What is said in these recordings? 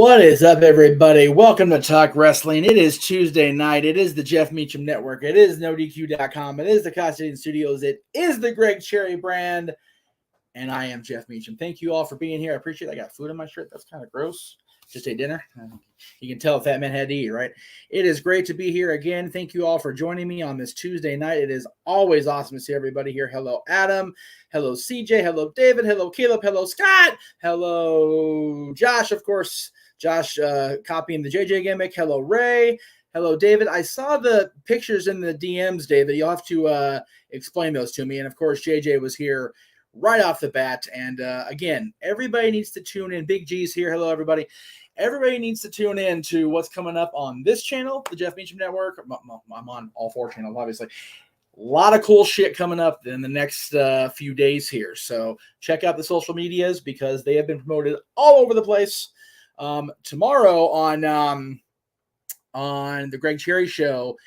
What is up, everybody? Welcome to Talk Wrestling. It is Tuesday night. It is the Jeff Meacham Network. It is NoDQ.com. It is the Casa D-18 Studios. It is the Greg Cherry brand. And I am Jeff Meacham. Thank you all for being here. I appreciate it. I got food on my shirt. That's kind of gross. Just ate dinner. You can tell if that man had to eat, right? It is great to be here again. Thank you all for joining me on this Tuesday night. It is always awesome to see everybody here. Hello, Adam. Hello, CJ. Hello, David. Hello, Caleb. Hello, Scott. Hello, Josh, of course. Josh copying the JJ gimmick. Hello, Ray. Hello, David. I saw the pictures in the DMs, David. You'll have to explain those to me. And, of course, JJ was here right off the bat. And, again, everybody needs to tune in. Big G's here. Hello, everybody. Everybody needs to tune in to what's coming up on this channel, the Jeff Meacham Network. I'm on all four channels, obviously. A lot of cool shit coming up in the next few days here. So check out the social medias because they have been promoted all over the place. Tomorrow on the Greg Cherry Show,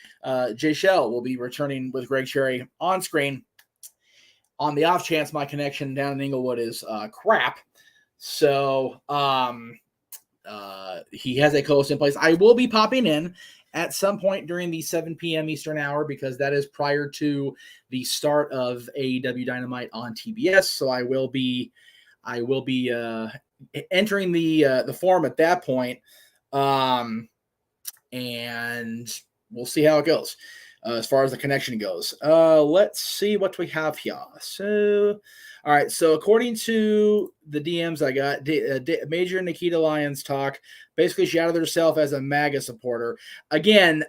Jay Shell will be returning with Greg Cherry on screen. On the off chance my connection down in Inglewood is crap. So he has a co-host in place. I will be popping in at some point during the 7 p.m. Eastern hour because that is prior to the start of AEW Dynamite on TBS. So I will be entering the forum at that point, and we'll see how it goes as far as the connection goes. Let's see what we have here. So, all right. So according to the DMs I got, Major Nikita Lyons talk. Basically, she outed herself as a MAGA supporter. Again,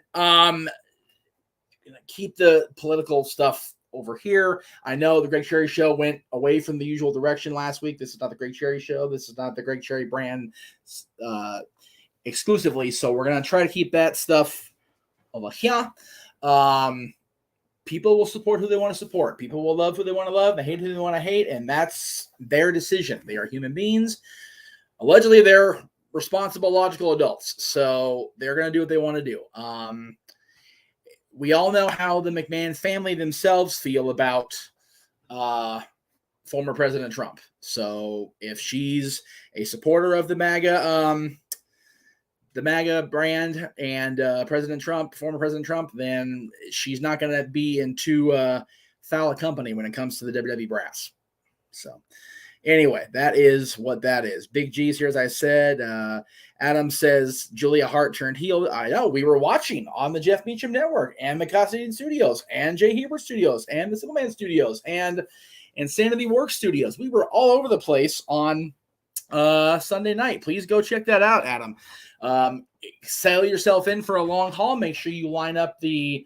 keep the political stuff over here. I know the Greg Cherry Show went away from the usual direction last week. This is not the Greg Cherry Show. This is not the Greg Cherry brand exclusively. So we're going to try to keep that stuff over here. People will support who they want to support. People will love who they want to love. They hate who they want to hate. And that's their decision. They are human beings. Allegedly, they're responsible, logical adults. So they're going to do what they want to do. We all know how the McMahon family themselves feel about former President Trump. So if she's a supporter of the MAGA brand and President Trump, former President Trump, then she's not going to be in too foul a company when it comes to the WWE brass. So anyway, that is what that is. Big G's here, as I said. Adam says Julia Hart turned heel. I know. We were watching on the Jeff Meacham Network and the Casa D-18 Studios and Jay Hebert Studios and the Simpleman Studios and Insanity Works Studios. We were all over the place on Sunday night. Please go check that out, Adam. Sail yourself in for a long haul. Make sure you line up the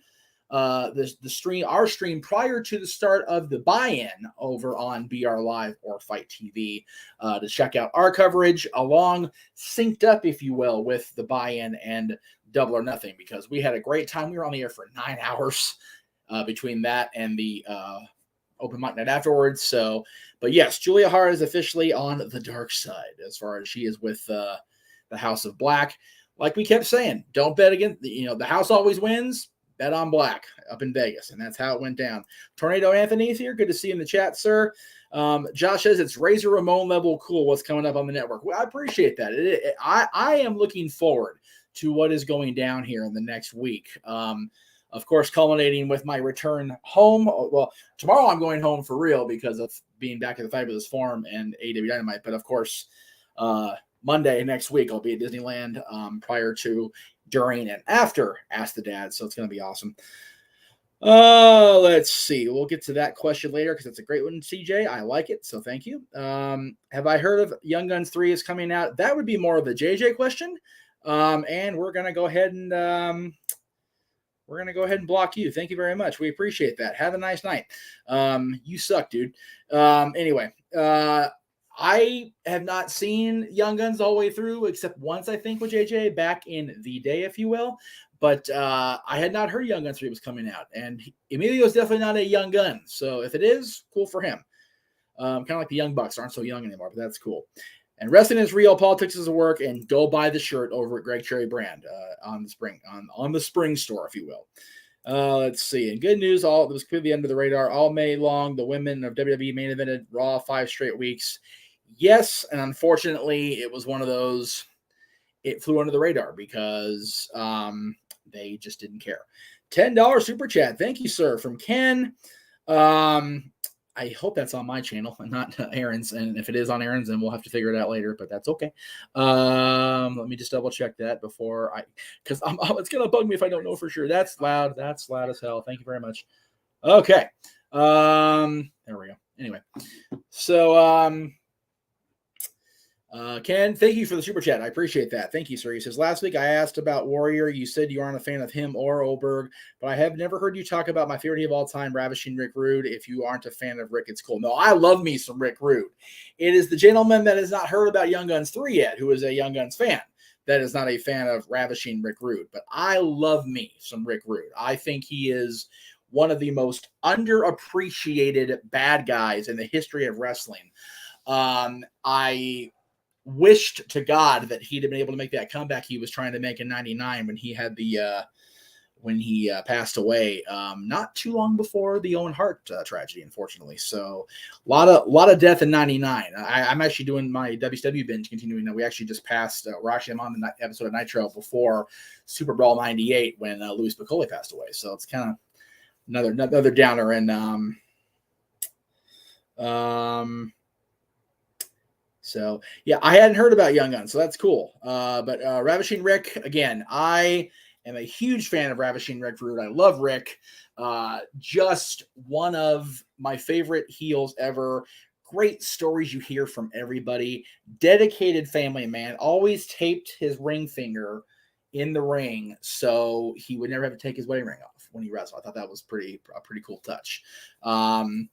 stream, our stream, prior to the start of the buy-in over on BR Live or Fight TV to check out our coverage along, synced up, if you will, with the buy-in and Double or Nothing, because we had a great time. We were on the air for 9 hours between that and the open mic night afterwards. So, but yes, Julia Hart is officially on the dark side as far as she is with the House of Black. Like we kept saying, don't bet against, the house always wins. Bet on Black up in Vegas, and that's how it went down. Tornado Anthony's here. Good to see you in the chat, sir. Josh says it's Razor Ramon level cool what's coming up on the network. Well, I appreciate that. I am looking forward to what is going down here in the next week. Of course, culminating with my return home. Well, tomorrow I'm going home for real because of being back at the Fabulous Farm and AEW Dynamite. But, of course, Monday next week I'll be at Disneyland prior to, during, and after Ask the Dad. So it's going to be awesome. Let's see. We'll get to that question later because it's a great one, CJ. I like it, so thank you. Have I heard of Young Guns 3 is coming out? That would be more of the JJ question. And we're going to go ahead and block you. Thank you very much. We appreciate that. Have a nice night. You suck, dude. Anyway, I have not seen Young Guns all the way through, except once, I think, with JJ back in the day, if you will. But I had not heard Young Guns 3 was coming out. And Emilio is definitely not a young gun. So if it is, cool for him. Kind of like the Young Bucks aren't so young anymore, but that's cool. And wrestling is real, politics is a work, and go buy the shirt over at Greg Cherry brand on the spring store, if you will. Let's see. And good news, it was clearly under the radar all May long. The women of WWE main evented Raw 5 straight weeks. Yes, and unfortunately, it was one of those. it flew under the radar because they just didn't care. $10 super chat. Thank you, sir, from Ken. I hope that's on my channel and not Aaron's. And if it is on Aaron's, then we'll have to figure it out later, but that's okay. Let me just double check that before because it's going to bug me if I don't know for sure. That's loud. That's loud as hell. Thank you very much. Okay. There we go. Anyway, so, Ken, thank you for the super chat. I appreciate that. Thank you, sir. He says, last week I asked about Warrior. You said you aren't a fan of him or Oberg, but I have never heard you talk about my favorite of all time, Ravishing Rick Rude. If you aren't a fan of Rick, it's cool. No, I love me some Rick Rude. It is the gentleman that has not heard about Young Guns 3 yet, who is a Young Guns fan, that is not a fan of Ravishing Rick Rude. But I love me some Rick Rude. I think he is one of the most underappreciated bad guys in the history of wrestling. I wished to God that he'd have been able to make that comeback he was trying to make in '99 when he had when he passed away not too long before the Owen Hart tragedy, unfortunately. So a lot of death in '99. I'm actually doing my WCW binge continuing. We actually just passed. We're actually on the episode of Nitro before Super Brawl '98 when Louis Piccoli passed away. So it's kind of another downer. And so, yeah, I hadn't heard about Young Guns, so that's cool. But Ravishing Rick, again, I am a huge fan of Ravishing Rick Rude. I love Rick. Just one of my favorite heels ever. Great stories you hear from everybody. Dedicated family man. Always taped his ring finger in the ring so he would never have to take his wedding ring off when he wrestled. I thought that was a pretty cool touch. Probably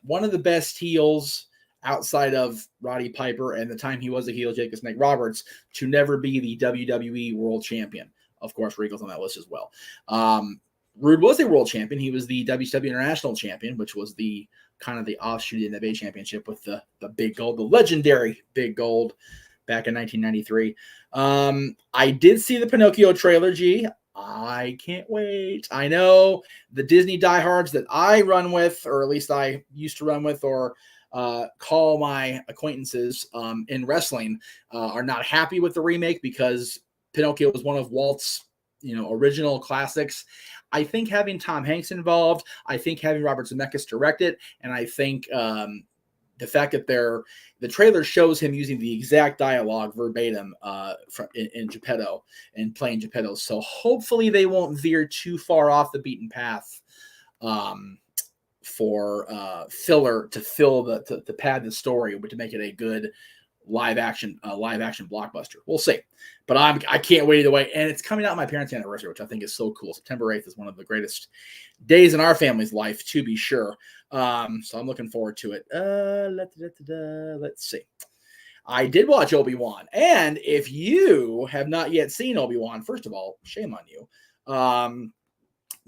one of the best heels outside of Roddy Piper and the time he was a heel, Jake the Snake Roberts, to never be the WWE World Champion. Of course, Regal's on that list as well. Rude was a world champion. He was the WCW International Champion, which was the kind of the offshoot of the NWA Championship with the big gold, the legendary big gold back in 1993. I did see the Pinocchio trailer, G. I can't wait. I know the Disney diehards that I run with, or at least I used to run with, or call my acquaintances in wrestling, are not happy with the remake because Pinocchio was one of Walt's original classics. I think having Tom Hanks involved, I think having Robert Zemeckis direct it, and I think the fact that the trailer shows him using the exact dialogue verbatim in Geppetto and playing Geppetto. So hopefully they won't veer too far off the beaten path for filler to to pad the story, but to make it a good live action blockbuster. We'll see, but I can't wait either way. And it's coming out on my parents' anniversary, which I think is so cool. September 8th is one of the greatest days in our family's life, to be sure. So I'm looking forward to it. Let's see. I did watch Obi-Wan, and if you have not yet seen Obi-Wan, first of all, shame on you.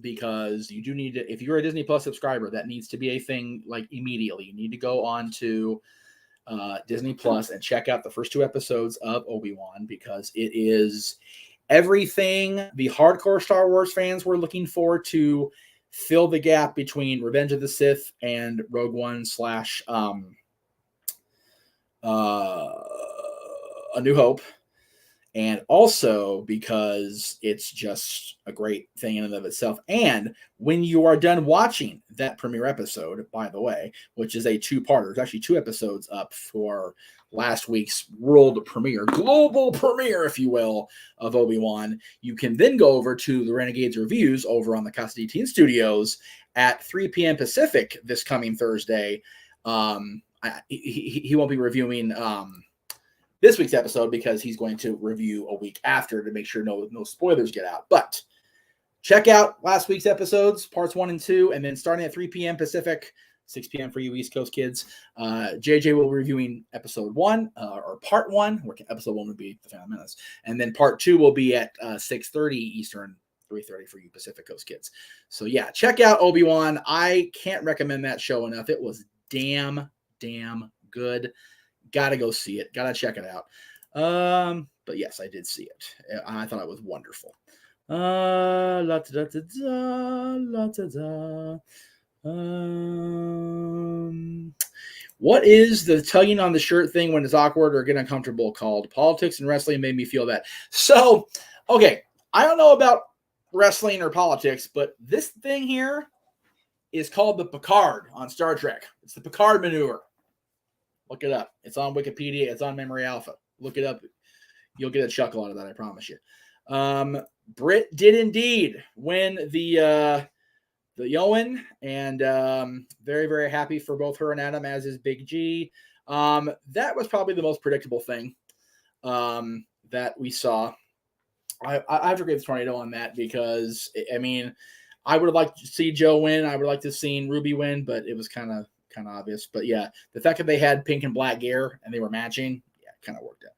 Because you do need to, if you're a Disney Plus subscriber, that needs to be a thing like immediately. You need to go on to Disney Plus and check out the first 2 episodes of Obi-Wan, because it is everything the hardcore Star Wars fans were looking for to fill the gap between Revenge of the Sith and Rogue One / A New Hope. And also because it's just a great thing in and of itself. And when you are done watching that premiere episode, by the way, which is a 2-parter, there's actually 2 episodes up for last week's world premiere, global premiere, if you will, of Obi-Wan, you can then go over to the Renegades Reviews over on the Casa D-18 Studios at 3 p.m. Pacific this coming Thursday. He won't be reviewing this week's episode because he's going to review a week after to make sure no spoilers get out. But check out last week's episodes, parts 1 and 2, and then starting at 3 p.m. Pacific, 6 p.m. for you East Coast kids, JJ will be reviewing episode 1, or part 1, where episode 1 would be The Phantom Menace, and then part 2 will be at 6:30 Eastern, 3:30 for you Pacific Coast kids. So yeah, check out Obi-Wan. I can't recommend that show enough. It was damn good. Gotta go see it. Gotta check it out. But yes, I did see it. I thought it was wonderful. What is the tugging on the shirt thing when it's awkward or get uncomfortable called? Politics and wrestling made me feel that. So, okay, I don't know about wrestling or politics, but this thing here is called the Picard on Star Trek. It's the Picard maneuver. Look it up. It's on Wikipedia. It's on Memory Alpha. Look it up. You'll get a chuckle out of that, I promise you. Britt did indeed win the Yoan, and very, very happy for both her and Adam, as is Big G. That was probably the most predictable thing that we saw. I have to agree with Tornado on that because, I mean, I would have liked to see Joe win. I would like to have seen Ruby win, but it was kind of obvious. But yeah, the fact that they had pink and black gear and they were matching, yeah, kind of worked out.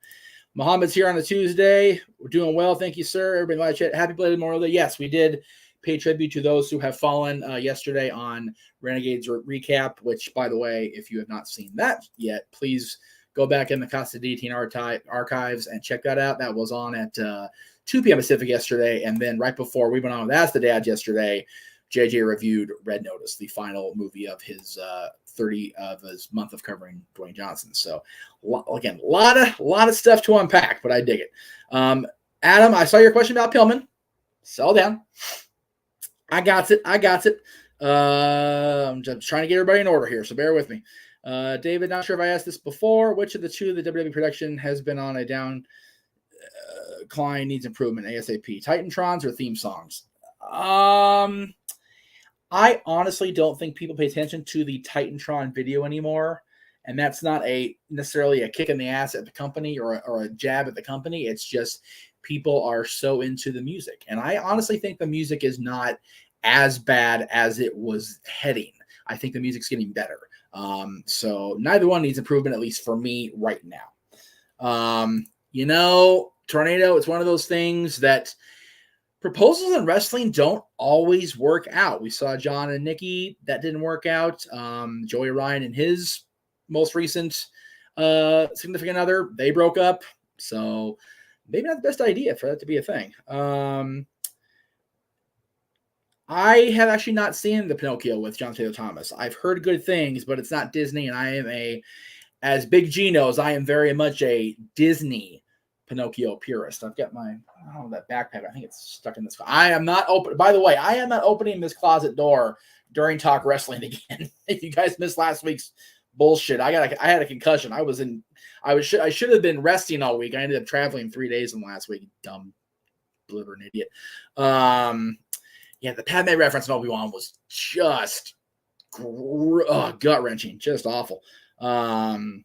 Muhammad's here on a Tuesday. We're doing well. Thank you, sir. Everybody like chat. Happy belated Memorial Day. Yes, we did pay tribute to those who have fallen yesterday on Renegades Recap, which, by the way, if you have not seen that yet, please go back in the Casa D-18 archives and check that out. That was on at 2 p.m. Pacific yesterday. And then right before we went on with Ask the Dad yesterday, JJ reviewed Red Notice, the final movie of his 30 of his month of covering Dwayne Johnson. So again, a lot of stuff to unpack, but I dig it. Adam, I saw your question about Pillman. Settle down. I got it. I'm just trying to get everybody in order here, so bear with me. David, not sure if I asked this before. Which of the two the WWE production has been on a down decline, needs improvement ASAP? Titantrons or theme songs? I honestly don't think people pay attention to the Titantron video anymore. And that's not necessarily a kick in the ass at the company or a jab at the company. It's just people are so into the music. And I honestly think the music is not as bad as it was heading. I think the music's getting better. So neither one needs improvement, at least for me right now. Tornado, it's one of those things that proposals in wrestling don't always work out. We saw John and Nikki. That didn't work out. Joey Ryan and his most recent significant other, they broke up. So maybe not the best idea for that to be a thing. I have actually not seen the Pinocchio with John Taylor Thomas. I've heard good things, but it's not Disney. And I am as Big G knows, I am very much a Disney Pinocchio purist. I've got that backpack. I think it's stuck in this. I am not open. By the way, I am not opening this closet door during Talk Wrestling again. If you guys missed last week's bullshit, I had a concussion. I should have been resting all week. I ended up traveling 3 days in last week. Dumb, blibbering idiot. Yeah, the Padme reference in Obi-Wan was just gut wrenching, just awful. And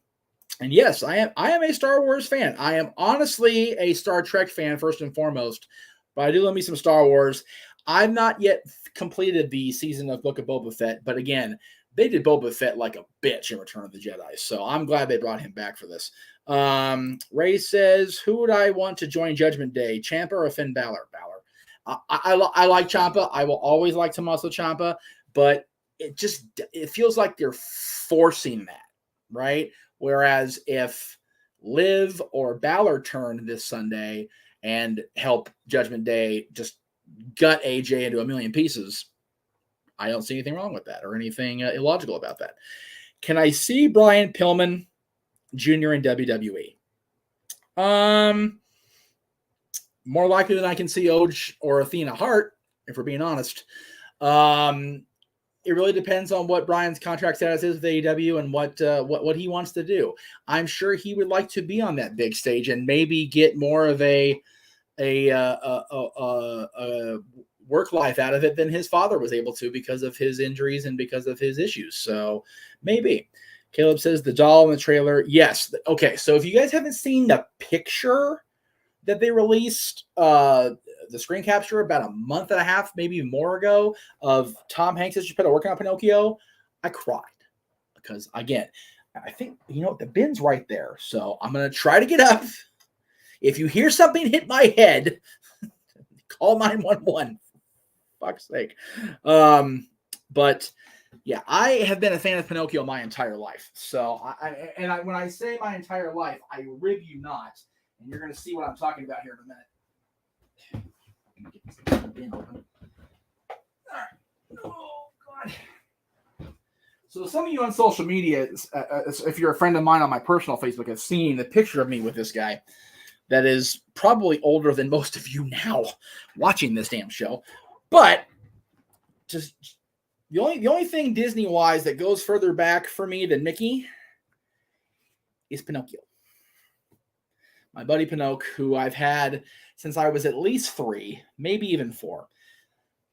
yes, I am a Star Wars fan. I am honestly a Star Trek fan first and foremost, but I do love me some Star Wars. I've not yet completed the season of Book of Boba Fett, but again, they did Boba Fett like a bitch in Return of the Jedi, so I'm glad they brought him back for this. Ray says, who would I want to join Judgment Day, Ciampa or Finn Balor? I like Ciampa. I will always like Tommaso Ciampa, but it feels like they're forcing that, right? Whereas if Liv or Balor turn this Sunday and help Judgment Day just gut AJ into a million pieces, I don't see anything wrong with that or anything illogical about that. Can I see Brian Pillman Jr. in WWE? More likely than I can see Oj or Athena Hart, if we're being honest. It really depends on what Brian's contract status is with AEW and what he wants to do. I'm sure he would like to be on that big stage and maybe get more of a work life out of it than his father was able to because of his injuries and because of his issues. So maybe. Caleb says the doll in the trailer. Yes. Okay. So if you guys haven't seen the picture that they released, the screen capture about a month and a half, maybe more ago, of Tom Hanks as Geppetto working on Pinocchio, I cried because, again, I think, the bin's right there. So I'm going to try to get up. If you hear something hit my head, call 911. For fuck's sake. But yeah, I have been a fan of Pinocchio my entire life. So when I say my entire life, I rib you not. And you're going to see what I'm talking about here in a minute. Get this bin open. All right. Oh, God. So So some of you on social media, if you're a friend of mine on my personal Facebook, have seen the picture of me with this guy that is probably older than most of you now watching this damn show. But just the only thing Disney-wise that goes further back for me than Mickey is Pinocchio. My buddy Pinocchio, who I've had since I was at least 3, maybe even 4.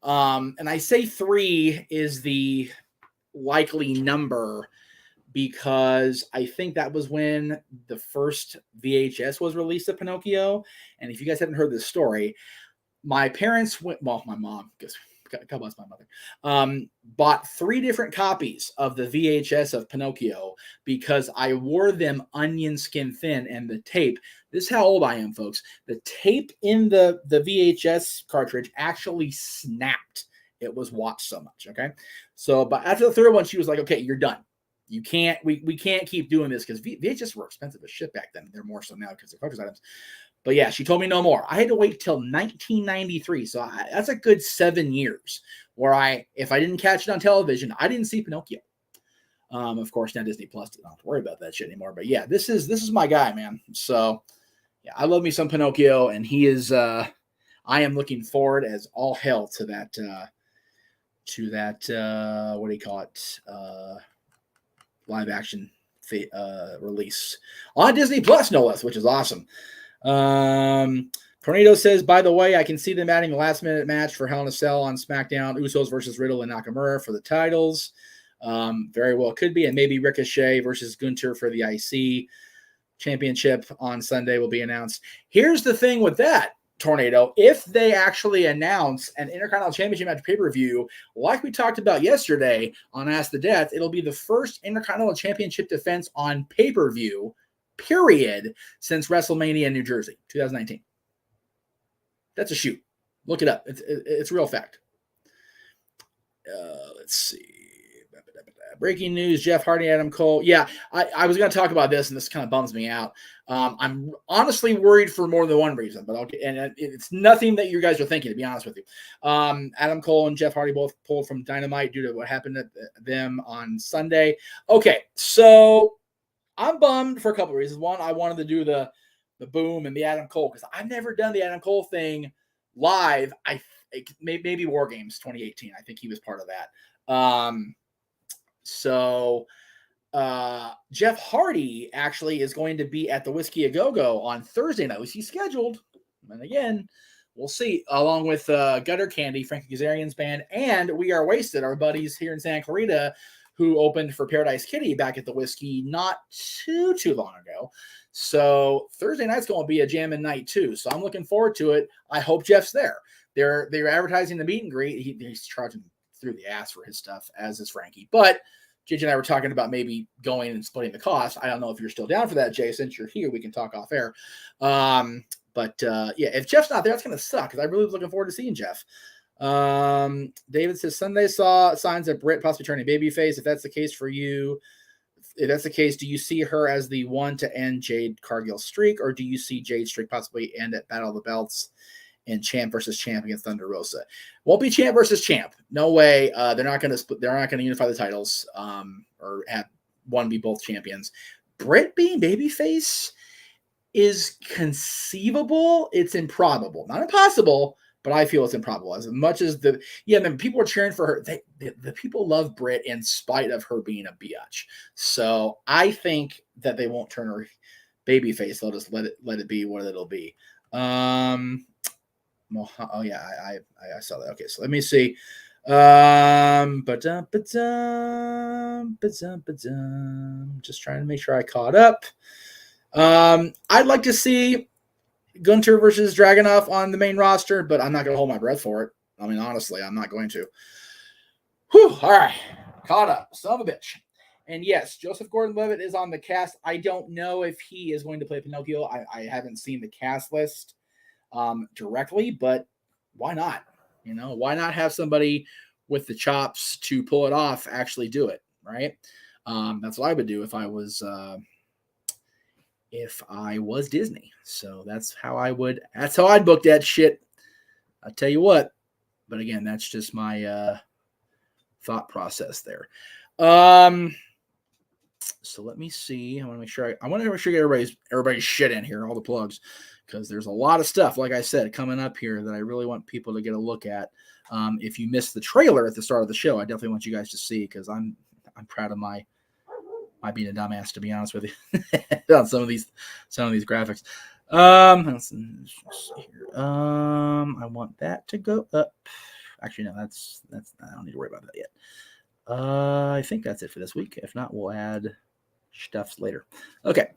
And I say 3 is the likely number because I think that was when the first VHS was released of Pinocchio. And if you guys haven't heard this story, my parents went, well, my mom, because God bless my mother, bought 3 different copies of the VHS of Pinocchio because I wore them onion skin thin, and the tape, this is how old I am, folks, the tape in the VHS cartridge actually snapped. It was watched so much, okay? So, but after the 3rd one, she was like, okay, you're done. You can't, we can't keep doing this because VHS were expensive as shit back then. They're more so now because they're collector's items. But yeah, she told me no more. I had to wait till 1993. So that's a good 7 years where if I didn't catch it on television, I didn't see Pinocchio. Of course, now Disney Plus doesn't have to worry about that shit anymore. But yeah, this is my guy, man. So yeah, I love me some Pinocchio, and he is. I am looking forward as all hell to that. What do you call it? Live action release on Disney Plus, no less, which is awesome. Tornado says, by the way, I can see them adding a last minute match for Hell in a Cell on SmackDown, Usos versus Riddle and Nakamura for the titles. Very well could be, and maybe Ricochet versus Gunther for the IC championship on Sunday will be announced. Here's the thing with that, Tornado. If they actually announce an Intercontinental Championship match pay-per-view, like we talked about yesterday on Ask the Death, it'll be the first Intercontinental Championship defense on pay-per-view, period, since WrestleMania in New Jersey, 2019. That's a shoot. Look it up. It's real fact. Let's see. Breaking news, Jeff Hardy, Adam Cole. Yeah, I was going to talk about this, and this kind of bums me out. I'm honestly worried for more than one reason, but it's nothing that you guys are thinking, to be honest with you. Adam Cole and Jeff Hardy both pulled from Dynamite due to what happened to them on Sunday. Okay, so I'm bummed for a couple of reasons. One, I wanted to do the boom and the Adam Cole because I've never done the Adam Cole thing live. Maybe War Games 2018. I think he was part of that. So Jeff Hardy actually is going to be at the Whiskey A Go-Go on Thursday night, which he's scheduled. And again, we'll see, along with Gutter Candy, Frankie Kazarian's band, and We Are Wasted, our buddies here in Santa Clarita, who opened for Paradise Kitty back at the Whiskey not too long ago. So Thursday night's going to be a jamming night too. So I'm looking forward to it. I hope Jeff's there. They're advertising the meet and greet. He's charging through the ass for his stuff, as is Frankie. But JJ and I were talking about maybe going and splitting the cost. I don't know if you're still down for that, Jay. Since you're here, we can talk off air. But yeah, if Jeff's not there, that's going to suck because I really was looking forward to seeing Jeff. David says Sunday saw signs of Britt possibly turning babyface. If that's the case for you, if that's the case, do you see her as the one to end Jade Cargill's streak, or do you see Jade's streak possibly end at Battle of the Belts and champ versus champ against Thunder Rosa? Won't be champ versus champ. No way. They're not going to split. They're not going to unify the titles or have one be both champions. Britt being babyface is conceivable. It's improbable, not impossible, but I feel it's improbable. As much as people are cheering for her. The people love Britt in spite of her being a biatch. So I think that they won't turn her babyface. They'll just let it be what it'll be. Oh yeah, I saw that. Okay, so let me see. Just trying to make sure I caught up. I'd like to see Gunther versus Dragunov on the main roster, but I'm not going to hold my breath for it. I mean, honestly, I'm not going to. Whew, all right. Caught up. Son of a bitch. And yes, Joseph Gordon-Levitt is on the cast. I don't know if he is going to play Pinocchio. I haven't seen the cast list directly, but why not? Why not have somebody with the chops to pull it off actually do it, right? That's what I would do if I was Disney. So that's how I'd book that shit. I'll tell you what. But again, that's just my thought process there. So let me see. I want to make sure I want to make sure I get everybody's shit in here, all the plugs, because there's a lot of stuff, like I said, coming up here that I really want people to get a look at. If you missed the trailer at the start of the show, I definitely want you guys to see, because I'm proud of my being a dumbass, to be honest with you, on some of these graphics. Let's see here. I want that to go up. Actually, no, that's I don't need to worry about that yet. I think that's it for this week. If not, we'll add stuffs later. Okay,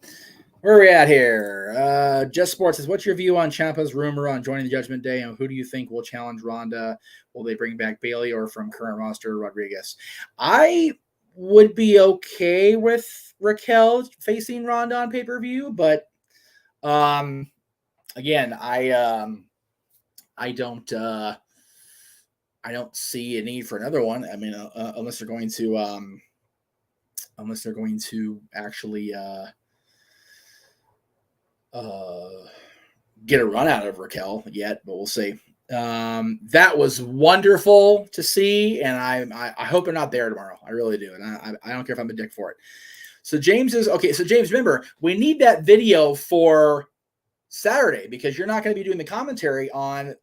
where are we at here? Just Sports says, what's your view on Ciampa's rumor on joining the Judgment Day, and who do you think will challenge Ronda? Will they bring back Bayley, or from current roster Rodriguez? I would be okay with Raquel facing Ronda on pay-per-view, but again, I don't see a need for another one. I mean, unless they're going to actually get a run out of Raquel yet, but we'll see. That was wonderful to see, and I hope they're not there tomorrow. I really do, and I don't care if I'm a dick for it. So James is okay. So James, remember, we need that video for Saturday, because you're not going to be doing the commentary on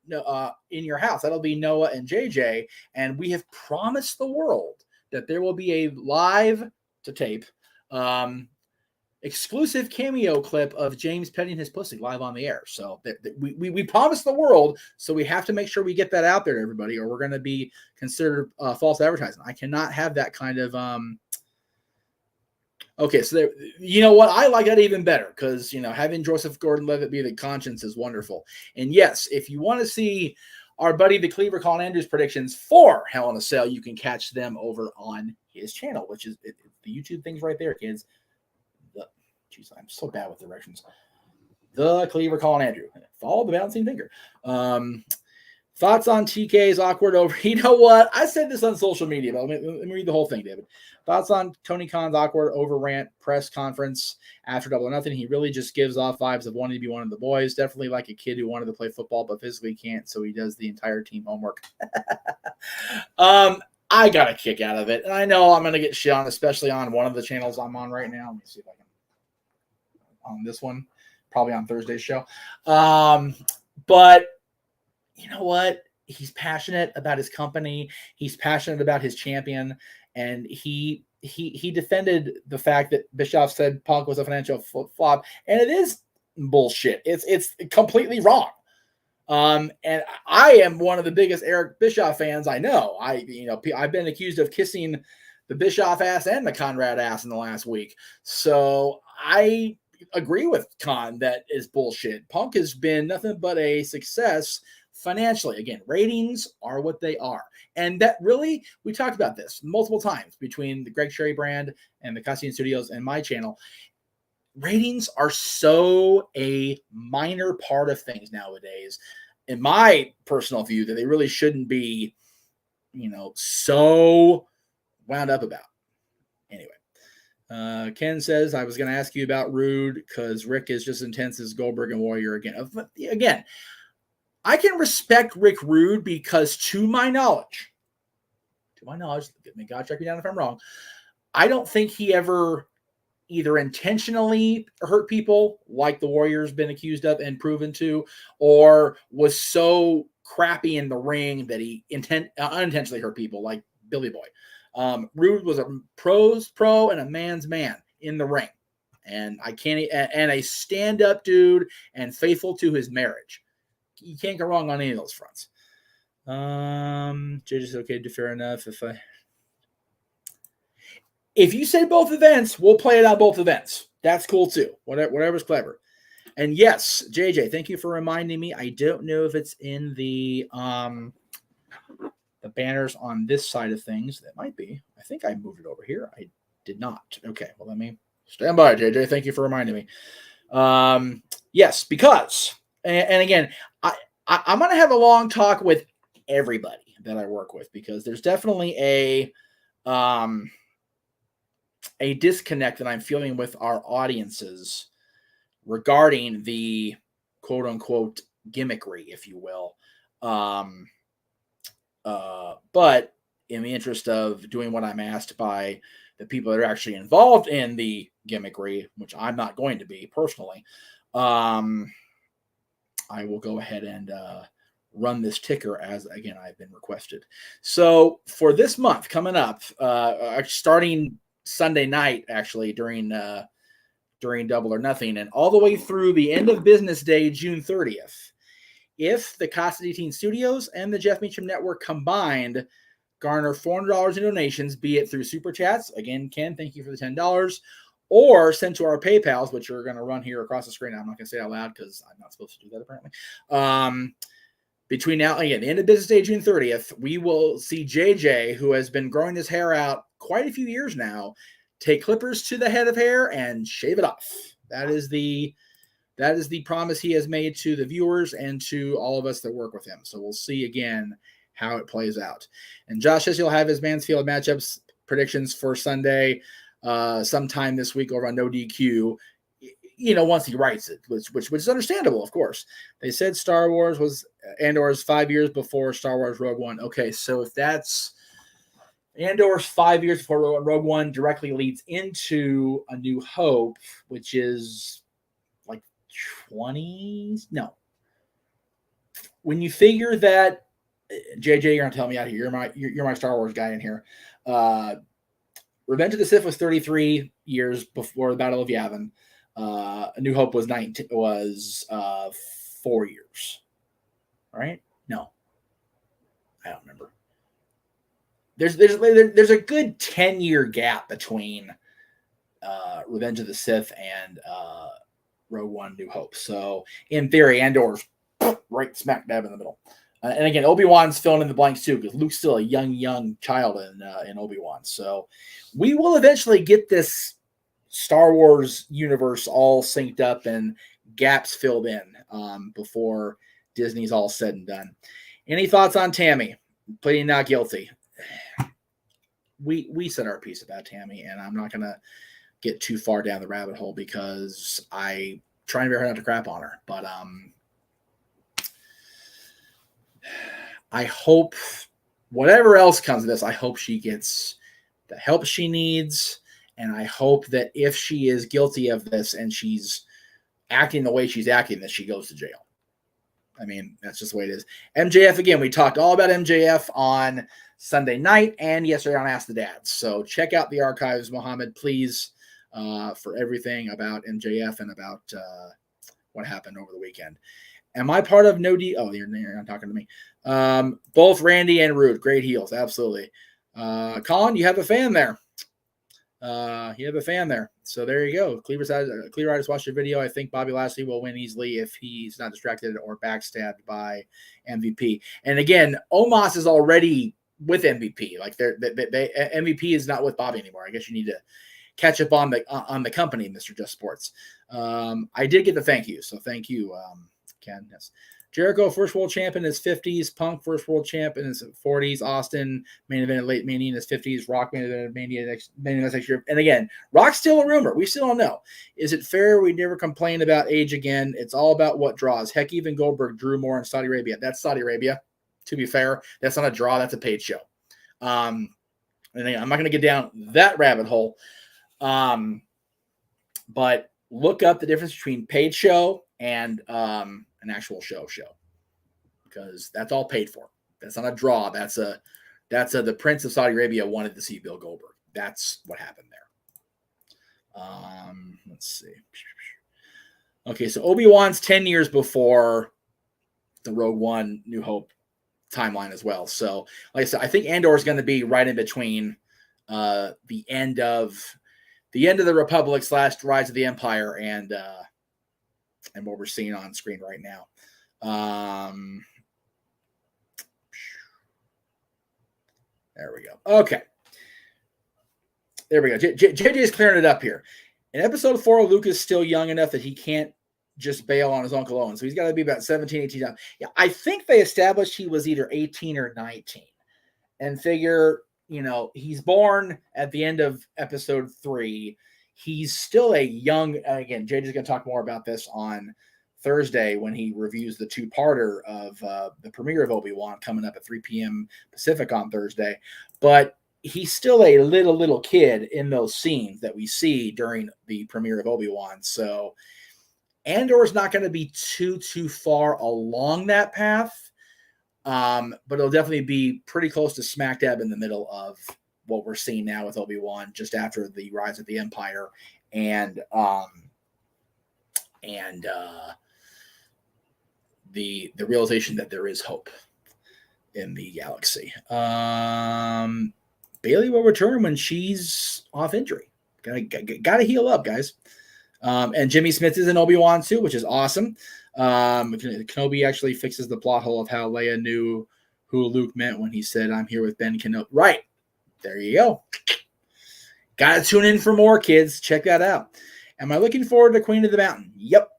in your house. That'll be Noah and JJ, and we have promised the world that there will be a live to tape exclusive cameo clip of James petting his pussy live on the air. So we promised the world, so we have to make sure we get that out there to everybody, or we're going to be considered false advertising. I cannot have that kind of okay, so there, you know what? I like that even better, because, having Joseph Gordon-Levitt be the conscience is wonderful. And yes, if you want to see our buddy the Cleaver Colin Andrews predictions for Hell in a Cell, you can catch them over on his channel, which is the YouTube things right there, kids. Jeez, I'm so bad with directions. The Cleaver Colin Andrew. Follow the bouncing finger. Thoughts on TK's awkward over. You know what? I said this on social media, but let me read the whole thing, David. Thoughts on Tony Khan's awkward over rant press conference after Double or Nothing. He really just gives off vibes of wanting to be one of the boys. Definitely like a kid who wanted to play football but physically can't, so he does the entire team homework. I got a kick out of it, and I know I'm going to get shit on, especially on one of the channels I'm on right now. Let me see if I can. On this one, probably on Thursday's show. But you know what? He's passionate about his company. He's passionate about his champion, and he defended the fact that Bischoff said Punk was a financial flop, and it is bullshit. It's completely wrong. And I am one of the biggest Eric Bischoff fans I know. I've been accused of kissing the Bischoff ass and the Conrad ass in the last week. So I agree with Khan that is bullshit. Punk has been nothing but a success financially. Again, ratings are what they are. And that really, we talked about this multiple times between the Greg Cherry brand and the Casa D-18 Studios and my channel. Ratings are so a minor part of things nowadays, in my personal view, that they really shouldn't be, so wound up about. Anyway, Ken says, I was going to ask you about Rude because Rick is just intense as Goldberg and Warrior again. Again, I can respect Rick Rude because to my knowledge, may God check me down if I'm wrong, I don't think he ever either intentionally hurt people like the Warrior's been accused of and proven to, or was so crappy in the ring that he unintentionally hurt people like Billy Boy. Rude was a pro and a man's man in the ring, and and a stand-up dude and faithful to his marriage. You can't go wrong on any of those fronts. JJ's okay, fair enough. If you say both events, we'll play it on both events. That's cool too. Whatever's clever. And yes, JJ, thank you for reminding me. I don't know if it's in the banners on this side of things. That might be. I think I moved it over here. I did not. Okay, well, let me stand by, JJ. Thank you for reminding me. Yes, because, and again, I'm going to have a long talk with everybody that I work with, because there's definitely a disconnect that I'm feeling with our audiences regarding the quote unquote gimmickry, if you will. But in the interest of doing what I'm asked by the people that are actually involved in the gimmickry, which I'm not going to be personally, I will go ahead and run this ticker as, again, I've been requested. So for this month coming up, starting Sunday night, actually, during Double or Nothing, and all the way through the end of business day, June 30th, if the Casa D-18 Studios and the Jeff Meacham Network combined garner $400 in donations, be it through Super Chats, again, Ken, thank you for the $10, or sent to our PayPals, which are going to run here across the screen. I'm not going to say it out loud because I'm not supposed to do that, apparently. Between now and again, the end of business day, June 30th, we will see JJ, who has been growing his hair out quite a few years now, take clippers to the head of hair and shave it off. That is the promise he has made to the viewers and to all of us that work with him. So we'll see again how it plays out. And Josh says he'll have his Mansfield matchups predictions for Sunday sometime this week over on No DQ. Once he writes it, which is understandable, of course. They said Star Wars was Andor's 5 years before Star Wars Rogue One. Okay, so if that's Andor's 5 years before Rogue One directly leads into A New Hope, which is like 20s. No. When you figure that, JJ, you're gonna tell me out here. You're my Star Wars guy in here. Revenge of the Sith was 33 years before the Battle of Yavin. A New Hope was 4 years. Right? No, I don't remember. There's a good 10-year gap between Revenge of the Sith and Rogue One, New Hope. So in theory, Andor's right smack dab in the middle. And again, Obi-Wan's filling in the blanks too, because Luke's still a young child in Obi-Wan. So we will eventually get this Star Wars universe all synced up and gaps filled in before Disney's all said and done. Any thoughts on Tammy pleading not guilty? We said our piece about Tammy, and I'm not going to get too far down the rabbit hole because I try very hard not to crap on her. But I hope whatever else comes of this, I hope she gets the help she needs. And I hope that if she is guilty of this and she's acting the way she's acting, that she goes to jail. I mean, that's just the way it is. MJF, again, we talked all about MJF on Sunday night and yesterday on Ask the Dads. So check out the archives, Mohammed, please, for everything about MJF and about what happened over the weekend. Am I part of No D? Oh, you're not talking to me. Both Randy and Rude, great heels, absolutely. Colin, you have a fan there. So there you go. Cleaver, I just watched your video. I think Bobby Lashley will win easily if he's not distracted or backstabbed by MVP. And again, Omos is already with MVP. Like MVP is not with Bobby anymore. I guess you need to catch up on the company, Mr. Just Sports. I did get the thank you, so thank you, Ken. Yes. Jericho, first world champ in his 50s. Punk, first world champ in his 40s. Austin, main event late Mania in his 50s. Rock, main event Mania next year. And again, Rock's still a rumor. We still don't know. Is it fair we never complain about age again? It's all about what draws. Heck, even Goldberg drew more in Saudi Arabia. That's Saudi Arabia. To be fair, that's not a draw. That's a paid show. And again, I'm not going to get down that rabbit hole. But look up the difference between paid show and an actual show, because that's all paid for. That's not a draw. That's the Prince of Saudi Arabia wanted to see Bill Goldberg. That's what happened there. Let's see. Okay, so Obi-Wan's 10 years before the Rogue One, New Hope timeline as well. So, like I said, I think Andor is going to be right in between the end of the Republic / Rise of the Empire and what we're seeing on screen right now. There we go. Okay. There we go. JJ is clearing it up here. In episode 4, Luke is still young enough that he can't just bail on his Uncle Owen. So he's got to be about 17, 18. Yeah, I think they established he was either 18 or 19. And figure, he's born at the end of episode 3. He's still a young, again, JJ's going to talk more about this on Thursday when he reviews the two-parter of the premiere of Obi-Wan coming up at 3 p.m. Pacific on Thursday. But he's still a little kid in those scenes that we see during the premiere of Obi-Wan. So Andor's not going to be too far along that path, but it'll definitely be pretty close to smack dab in the middle of what we're seeing now with Obi-Wan, just after the rise of the Empire and the realization that there is hope in the galaxy. Bailey will return when she's off injury. Gotta heal up, guys. And Jimmy Smith is in Obi-Wan too, which is awesome. Kenobi actually fixes the plot hole of how Leia knew who Luke meant when he said, "I'm here with Ben Kenobi." Right. There you go. Gotta tune in for more, kids. Check that out. Am I looking forward to Queen of the Mountain? Yep,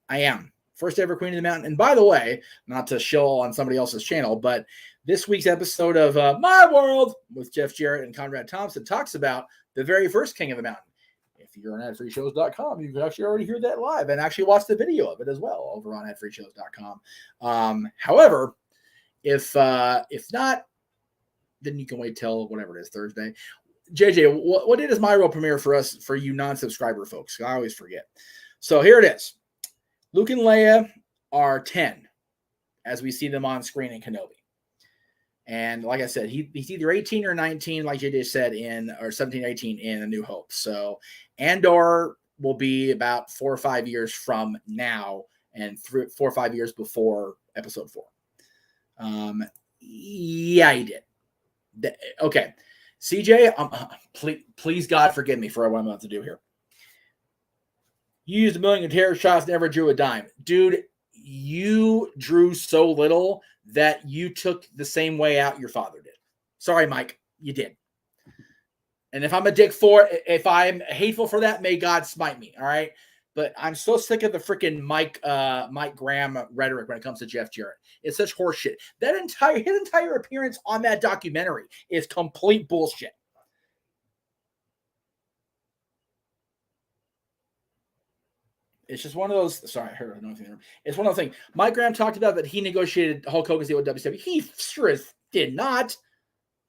I am. First ever Queen of the Mountain. And by the way, not to shill on somebody else's channel, but this week's episode of My World with Jeff Jarrett and Conrad Thompson talks about the very first King of the Mountain. If you're on adfreeshows.com, you can actually already hear that live and actually watch the video of it as well over on adfreeshows.com. However, if not, then you can wait till whatever it is, Thursday. JJ, what date is My World premiere for us, for you non-subscriber folks? I always forget. So here it is. Luke and Leia are 10 as we see them on screen in Kenobi. And like I said, he's either 18 or 19, like JJ said, or 17, 18 in A New Hope. So Andor will be about 4 or 5 years from now and 4 or 5 years before episode 4. Yeah, he did. Okay. CJ, please God forgive me for what I'm about to do here. You used 1 million terror shots, never drew a dime. Dude, you drew so little that you took the same way out your father did. Sorry, Mike, you did. And if I'm a dick for it, if I'm hateful for that, may God smite me, all right? But I'm so sick of the freaking Mike Graham rhetoric when it comes to Jeff Jarrett. It's such horseshit. His entire appearance on that documentary is complete bullshit. It's just one of those. Sorry, I heard nothing. It's one of those things. Mike Graham talked about that he negotiated Hulk Hogan's deal with WCW. He sure as did not.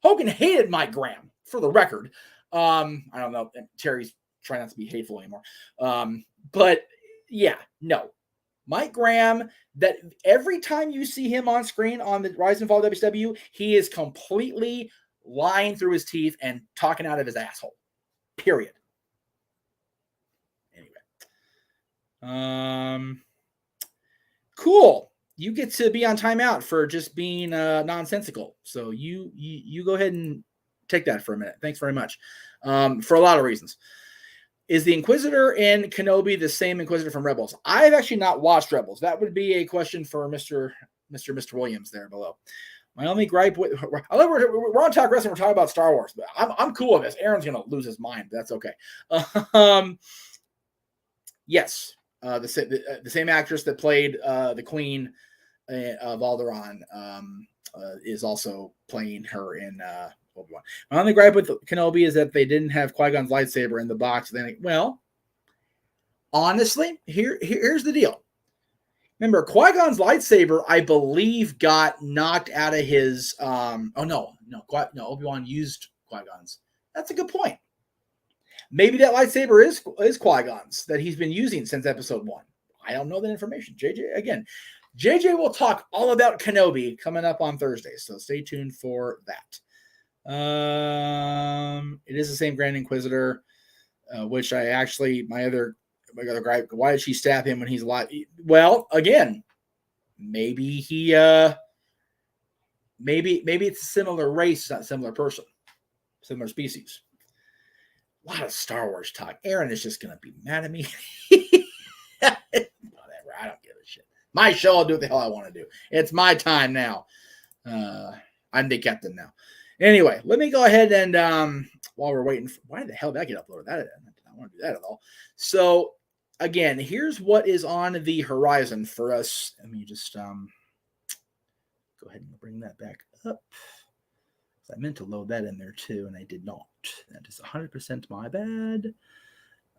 Hogan hated Mike Graham, for the record. I don't know. Terry's trying not to be hateful anymore. But yeah, no. Mike Graham, that every time you see him on screen on the Rise and Fall of WCW, he is completely lying through his teeth and talking out of his asshole. Period. Cool. You get to be on timeout for just being nonsensical. So you go ahead and take that for a minute. Thanks very much. For a lot of reasons. Is the Inquisitor in Kenobi the same Inquisitor from Rebels? I've actually not watched Rebels. That would be a question for Mr. Williams there below. My only gripe with we're on Talk Wrestling. We're talking about Star Wars, but I'm cool with this. Aaron's gonna lose his mind. But that's okay. Yes. The same actress that played the Queen of Alderaan is also playing her in Obi-Wan. My only gripe with Kenobi is that they didn't have Qui-Gon's lightsaber in the box. Well, honestly, here's the deal. Remember, Qui-Gon's lightsaber, I believe, got knocked out of his. Obi-Wan used Qui-Gon's. That's a good point. Maybe that lightsaber is Qui-Gon's that he's been using since episode 1. I don't know that information. JJ will talk all about Kenobi coming up on Thursday, so stay tuned for that. It is the same Grand Inquisitor, which I actually, my other gripe, why did she stab him when he's alive? Well, again, maybe he, maybe it's a similar race, not a similar person, similar species. A lot of Star Wars talk. Aaron is just going to be mad at me. Whatever. I don't give a shit. My show. I'll do what the hell I want to do. It's my time now. I'm the captain now. Anyway, let me go ahead and while we're waiting, why the hell did I get uploaded? I didn't want to do that at all. So again, here's what is on the horizon for us. Let me just go ahead and bring that back up. I meant to load that in there too, and I did not. That is 100% my bad.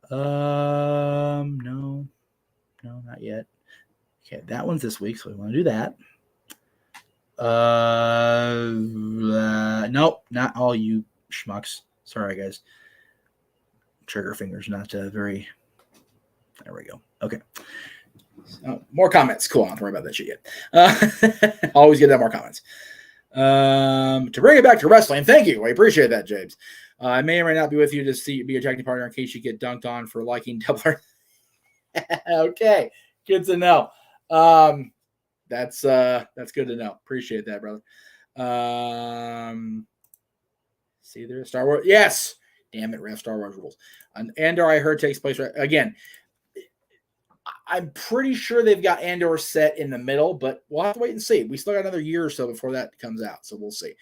No, not yet. Okay, that one's this week, so we want to do that. Nope, not all you schmucks. Sorry, guys. Trigger fingers, not very. There we go. Okay. More comments. Cool. I don't have to worry about that shit yet. Always get that more comments. To bring it back to wrestling, thank you. I appreciate that, James. I may or may not be with you to be a technical partner in case you get dunked on for liking double. Okay, good to know. That's good to know. Appreciate that, brother. See there, Star Wars. Yes. Damn it, Ref. Star Wars rules. Andor, I heard, takes place right again. I'm pretty sure they've got Andor set in the middle, but we'll have to wait and see. We still got another year or so before that comes out, so we'll see.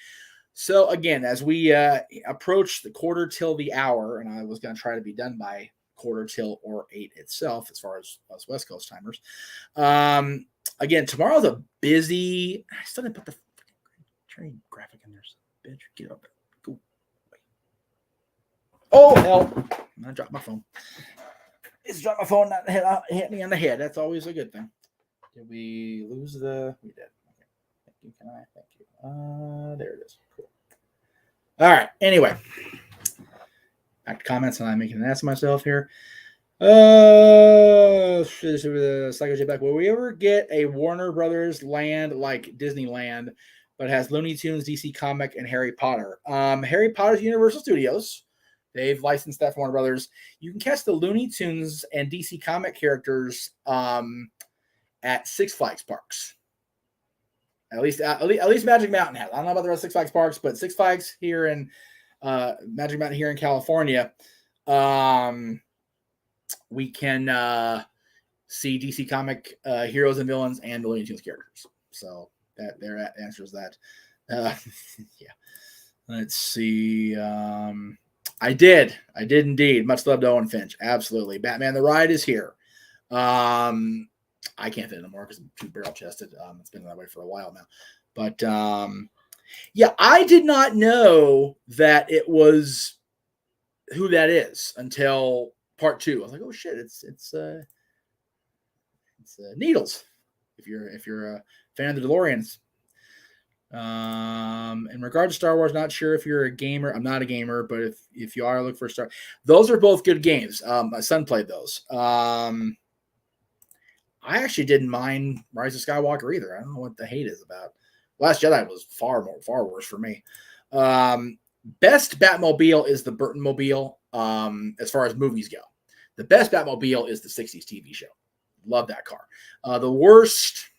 So again, as we approach the quarter till the hour, and I was going to try to be done by quarter till or 8 itself, as far as us West Coast timers. Again, tomorrow's a busy. I still didn't put the train graphic in there. So bitch, get up there. Go. Oh hell! I dropped my phone. It's dropped my phone, not hit me on the head. That's always a good thing. Did we lose the? We did. Okay. Thank you. Can I? Thank you. There it is. Cool. All right. Anyway, back to comments, and I'm making an ass of myself here. Psycho J back. Will we ever get a Warner Brothers land like Disneyland, but has Looney Tunes, DC Comic, and Harry Potter? Harry Potter's Universal Studios. They've licensed that for Warner Brothers. You can catch the Looney Tunes and DC Comic characters at Six Flags parks. At least Magic Mountain has. I don't know about the rest of Six Flags parks, but Six Flags here in Magic Mountain here in California, we can see DC Comic heroes and villains and the Looney Tunes characters. So that answers that. Yeah. Let's see. I did indeed. Much love to Owen Finch. Absolutely. Batman the Ride is here. I can't fit it anymore because I'm too barrel chested. It's been that way for a while now. But yeah, I did not know that it was who that is until part 2. I was like, oh shit, it's Needles. If you're a fan of the DeLoreans. In regard to Star Wars, not sure if you're a gamer. I'm not a gamer, but if you are, look for Star. Those are both good games. My son played those. I actually didn't mind Rise of Skywalker either. I don't know what the hate is about. Last Jedi was far worse for me. Best Batmobile is the Burton Mobile. As far as movies go, the best Batmobile is the '60s TV show. Love that car. The worst.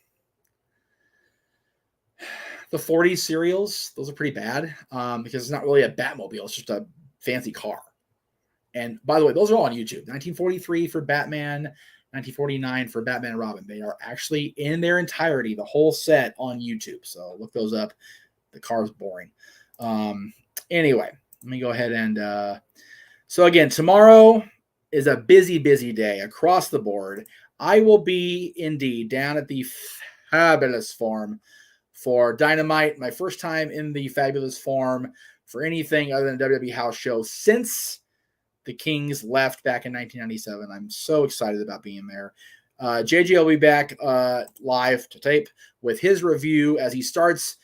The 40s serials, those are pretty bad because it's not really a Batmobile. It's just a fancy car. And by the way, those are all on YouTube. 1943 for Batman, 1949 for Batman and Robin. They are actually in their entirety, the whole set on YouTube. So look those up. The car's boring. Anyway, let me go ahead and... so again, tomorrow is a busy day across the board. I will be indeed down at the Fabulous Farm for Dynamite, my first time in the Fabulous Farm for anything other than a WWE house show since the Kings left back in 1997. I'm so excited about being there. JJ will be back live to tape with his review as he starts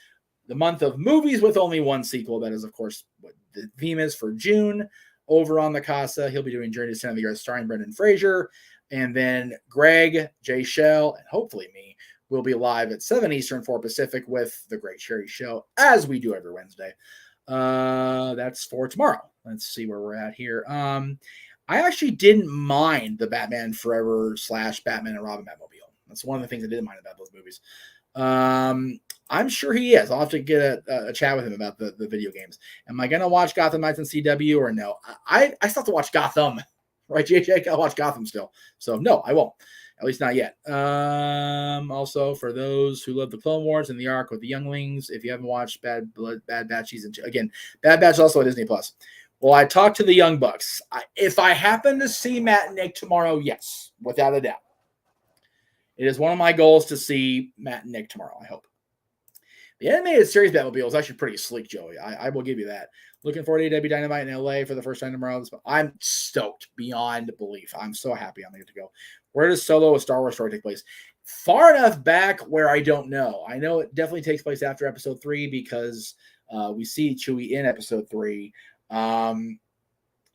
the month of movies with only one sequel. That is, of course, what the theme is for June over on the Casa. He'll be doing Journey to Center of the Earth starring Brendan Fraser. And then Greg, Jay Shell, and hopefully me will be live at 7 Eastern, 4 Pacific with The Great Cherry Show, as we do every Wednesday. That's for tomorrow. Let's see where we're at here. I actually didn't mind the Batman Forever / Batman and Robin Batmobile. That's one of the things I didn't mind about those movies. I'm sure he is. I'll have to get a chat with him about the video games. Am I going to watch Gotham Knights on CW or no? I still have to watch Gotham. Right, JJ? I got to watch Gotham still. So, no, I won't. At least not yet. Also, for those who love the Clone Wars and the arc with the younglings, if you haven't watched Bad Batch season 2, again, Bad Batch is also on Disney Plus. Well, I talked to the Young Bucks. If I happen to see Matt and Nick tomorrow, yes, without a doubt. It is one of my goals to see Matt and Nick tomorrow, I hope. The animated series Batmobile is actually pretty sleek, Joey. I will give you that. Looking forward to AEW Dynamite in LA for the first time tomorrow. I'm stoked beyond belief. I'm so happy I'm going to get to go. Where does Solo, a Star Wars story, take place? far enough back where I don't know. I know it definitely takes place after episode 3 because we see Chewie in episode 3. Again,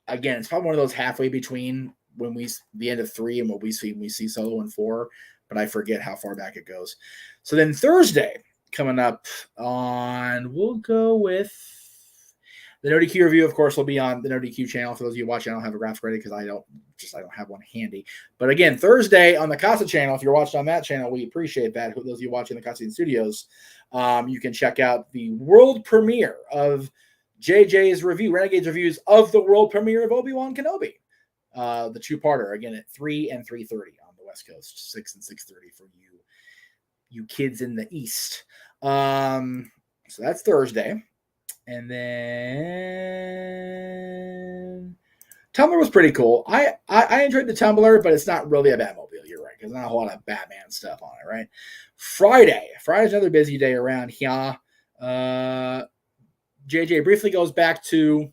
it's probably one of those halfway between when the end of 3 and what we see Solo in 4, but I forget how far back it goes. So then Thursday coming up on, we'll go with the No DQ review, of course, will be on the No DQ channel. For those of you watching, I don't have a graphic ready because I don't have one handy. But again, Thursday on the Casa channel, if you're watching on that channel, we appreciate that. Those of you watching the Casa D-18 Studios, you can check out the world premiere of JJ's review, Renegade's reviews of the world premiere of Obi-Wan Kenobi, the two-parter, again at 3 and 3:30 on the West Coast, 6 and 6:30 for you kids in the East. So that's Thursday. And then Tumblr was pretty cool. I enjoyed the Tumblr, but it's not really a Batmobile. You're right, because there's not a whole lot of Batman stuff on it, right? Friday's another busy day around here. JJ briefly goes back to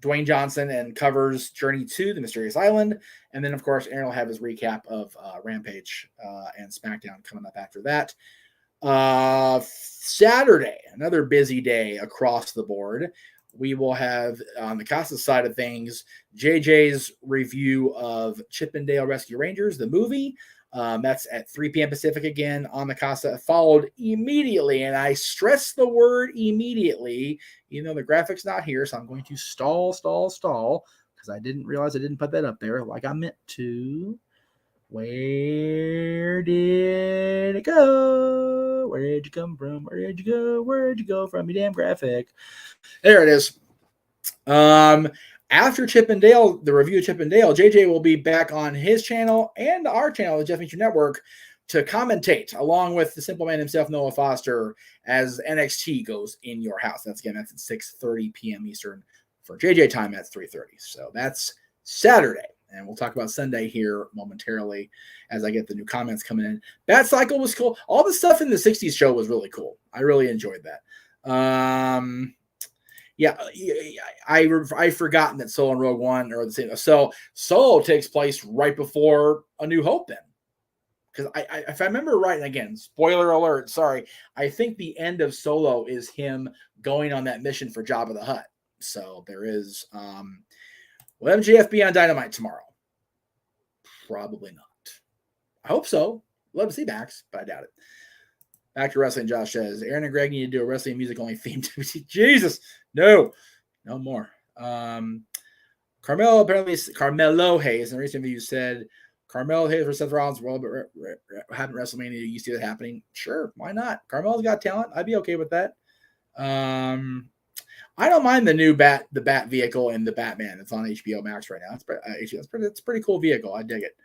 Dwayne Johnson and covers Journey to the Mysterious Island. And then, of course, Aaron will have his recap of Rampage and SmackDown coming up after that. Saturday, another busy day across the board. We will have, on the Casa side of things, JJ's review of Chip 'n Dale Rescue Rangers, the movie. That's at 3 p.m. Pacific again on the Casa, followed immediately, and I stress the word immediately, even though the graphic's not here, so I'm going to stall, because I didn't realize I didn't put that up there like I meant to. Where did it go? Where did you come from? Where did you go? Where did you go from, you damn graphic? There it is. After Chip 'n Dale, the review of Chip 'n Dale, JJ will be back on his channel and our channel, the Jeff Meacham Network, to commentate along with the simple man himself, Noah Foster, as NXT goes in your house. That's at 6:30 p.m. Eastern. For JJ time, that's 3:30. So that's Saturday. And we'll talk about Sunday here momentarily as I get the new comments coming in. Bat Cycle was cool. All the stuff in the 60s show was really cool. I really enjoyed that. I've forgotten that Solo and Rogue One are the same. So Solo takes place right before A New Hope then. Because if I remember right, and again, spoiler alert, sorry, I think the end of Solo is him going on that mission for Jabba the Hutt. So there is... will MJF be on Dynamite tomorrow? Probably not. I hope so. Love to see Max, but I doubt it. Back to wrestling, Josh says, Aaron and Greg need to do a wrestling music only theme. Jesus, no more. Carmelo Hayes in a recent video said, Carmelo Hayes for Seth Rollins World, but having WrestleMania, you see that happening? Sure, why not? Carmelo's got talent. I'd be okay with that. I don't mind the Bat vehicle and the Batman. It's on HBO Max right now. It's a pretty cool vehicle. I dig it.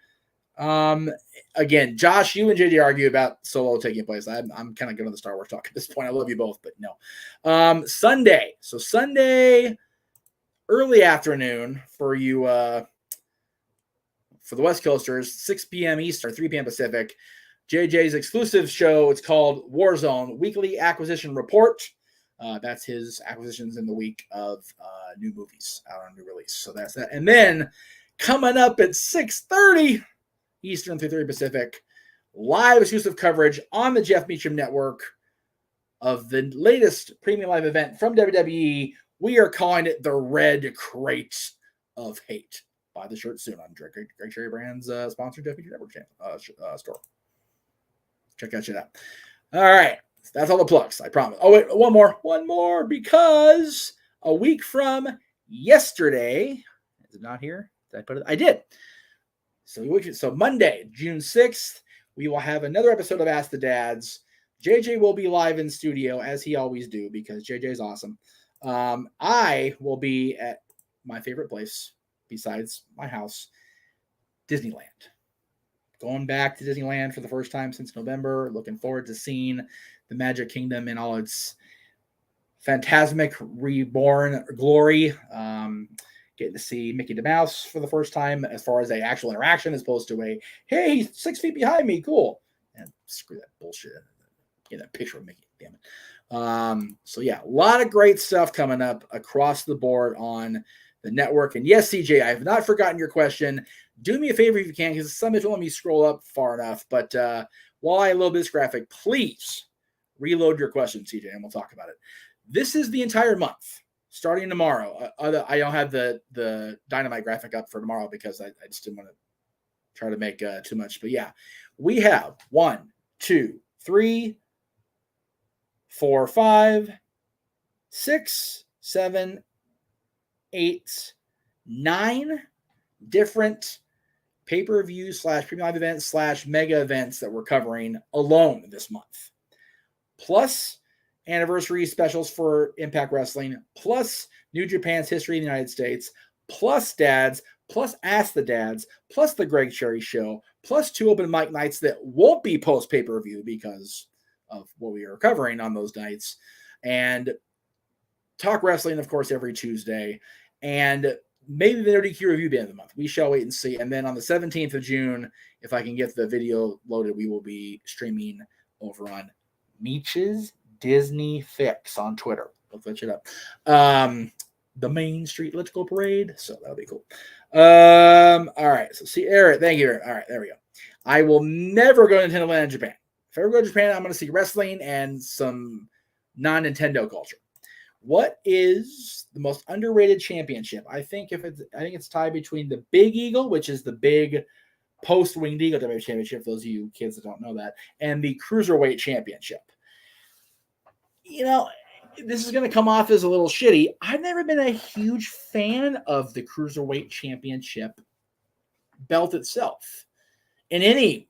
Again, Josh, you and JD argue about Solo taking place. I'm kind of good on the Star Wars talk at this point. I love you both, but no. Sunday. So Sunday, early afternoon for you, for the West Coasters, 6 p.m. Eastern, 3 p.m. Pacific. JJ's exclusive show. It's called Warzone Weekly Acquisition Report. That's his acquisitions in the week of new movies out on new release. So that's that. And then coming up at 6:30 Eastern, 3:30 Pacific, live exclusive coverage on the Jeff Meacham Network of the latest premium live event from WWE. We are calling it the Red Crate of Hate. Buy the shirt soon on Greg Cherry Brand's sponsored Jeff Meacham Network channel, store. Check that shit out. All right. That's all the plugs, I promise. Oh, wait, one more, because a week from yesterday, is it not here? Did I put it? I did. So Monday, June 6th, we will have another episode of Ask the Dads. JJ will be live in studio, as he always do, because JJ's awesome. I will be at my favorite place, besides my house, Disneyland. Going back to Disneyland for the first time since November. Looking forward to seeing the Magic Kingdom in all its phantasmic reborn glory. Getting to see Mickey Mouse for the first time as far as an actual interaction, as opposed to a, hey, he's 6 feet behind me, cool. And screw that bullshit. Get that picture of Mickey, damn it. So yeah, a lot of great stuff coming up across the board on the network. And yes, CJ, I have not forgotten your question. Do me a favor if you can, because some don't let me scroll up far enough. But while I load this graphic, please reload your question, CJ, and we'll talk about it. This is the entire month, starting tomorrow. I don't have the Dynamite graphic up for tomorrow because I just didn't want to try to make too much. But yeah, we have 1, 2, 3, 4, 5, 6, 7, 8, 9 different pay-per-view / premium live events / mega events that we're covering alone this month. Plus anniversary specials for Impact Wrestling, plus New Japan's History in the United States, plus Dads, plus Ask the Dads, plus the Greg Cherry Show, plus 2 open mic nights that won't be post pay-per-view because of what we are covering on those nights, and Talk Wrestling, of course, every Tuesday, and maybe the DQ review band of the month. We shall wait and see. And then on the 17th of June, if I can get the video loaded, we will be streaming over on Meach's Disney Fix on Twitter. Let's switch it up. The Main Street Electrical Parade. So that'll be cool. All right. So see, Eric, thank you, Eric. All right, there we go. I will never go to Nintendo Land in Japan. If I ever go to Japan, I'm going to see wrestling and some non-Nintendo culture. What is the most underrated championship? I think it's tied between the Big Eagle, which is the big post-Winged Eagle WWE Championship, for those of you kids that don't know that, and the Cruiserweight Championship. You know, this is going to come off as a little shitty. I've never been a huge fan of the Cruiserweight Championship belt itself in any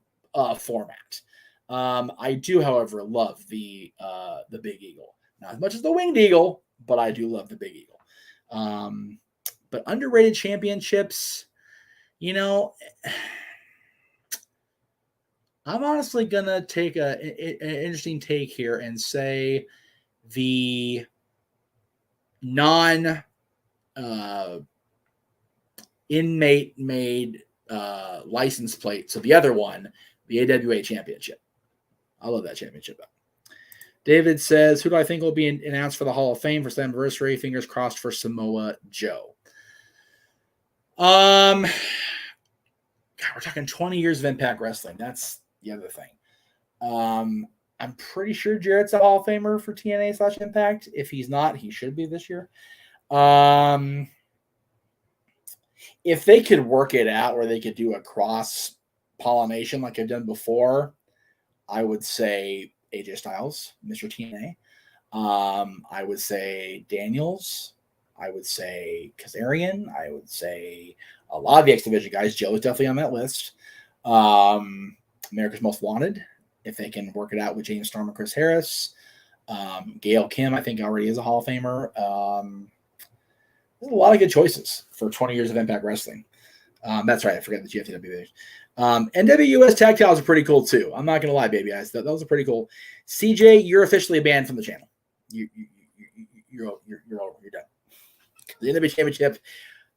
format. I do, however, love the Big Eagle. Not as much as the Winged Eagle, but I do love the Big Eagle. But underrated championships, you know, I'm honestly going to take an interesting take here and say the inmate made license plate. So the other one, the AWA Championship. I love that championship. David says, who do I think will be announced for the Hall of Fame for SLAMMIVERSARY? Fingers crossed for Samoa Joe. God, we're talking 20 years of Impact Wrestling. That's the other thing. I'm pretty sure Jarrett's a Hall of Famer for TNA / Impact. If he's not, he should be this year. If they could work it out where they could do a cross-pollination like I've done before, I would say AJ Styles, Mr. TNA. I would say Daniels. I would say Kazarian. I would say a lot of the X Division guys. Joe is definitely on that list. America's Most Wanted, if they can work it out with James Storm and Chris Harris. Gail Kim, I think, already is a Hall of Famer. There's a lot of good choices for 20 years of Impact Wrestling. That's right. I forgot the GFTW. NWUS tag titles are pretty cool too. I'm not gonna lie, baby guys. Those are pretty cool. CJ, you're officially banned from the channel. You're over. You're done. The NWA Championship,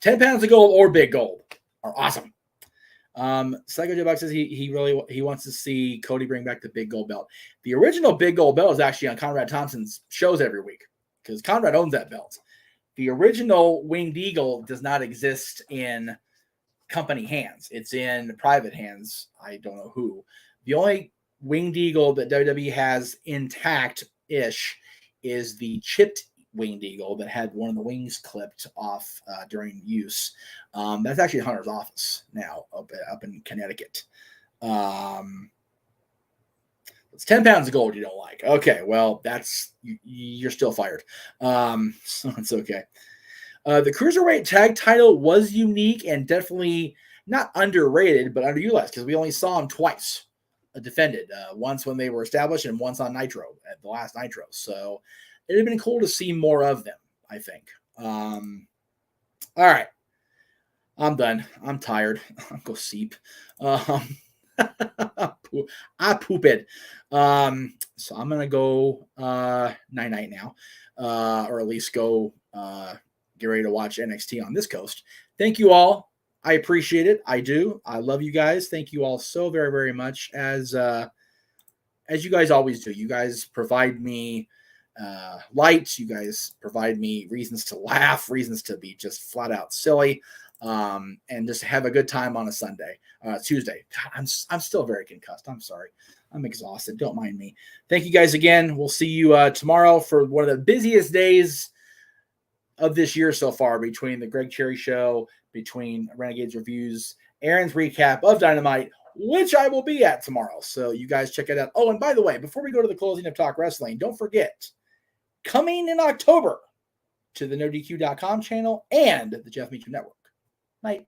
10 pounds of gold or big gold are awesome. Psycho Joe Buck says he wants to see Cody bring back the big gold belt. The original big gold belt is actually on Conrad Thompson's shows every week because Conrad owns that belt. The original Winged Eagle does not exist in company hands. It's in private hands. I don't know who. The only Winged Eagle that WWE has intact-ish is the chipped Winged Eagle that had one of the wings clipped off during use. That's actually Hunter's office now up in Connecticut. It's 10 pounds of gold you don't like. Okay, well, you're still fired. So it's okay. The Cruiserweight tag title was unique and definitely not underrated, but underutilized because we only saw them twice defended. Once when they were established and once on Nitro at the last Nitro. So it'd have been cool to see more of them, I think. All right. I'm done. I'm tired. I'll go sleep. I poop it. So I'm going to go night-night now, or at least go get ready to watch NXT on this coast. Thank you all. I appreciate it. I do. I love you guys. Thank you all so very, very much. As you guys always do. You guys provide me light. You guys provide me reasons to laugh, reasons to be just flat out silly, and just have a good time on a Tuesday. God, I'm still very concussed. I'm sorry. I'm exhausted. Don't mind me. Thank you guys again. We'll see you tomorrow for one of the busiest days of this year so far, between the Greg Cherry Show, between Renegades Reviews, Aaron's recap of Dynamite, which I will be at tomorrow. So you guys check it out. Oh, and by the way, before we go to the closing of Talk Wrestling, don't forget, coming in October to the NoDQ.com channel and the Jeff Meacham Network. Night.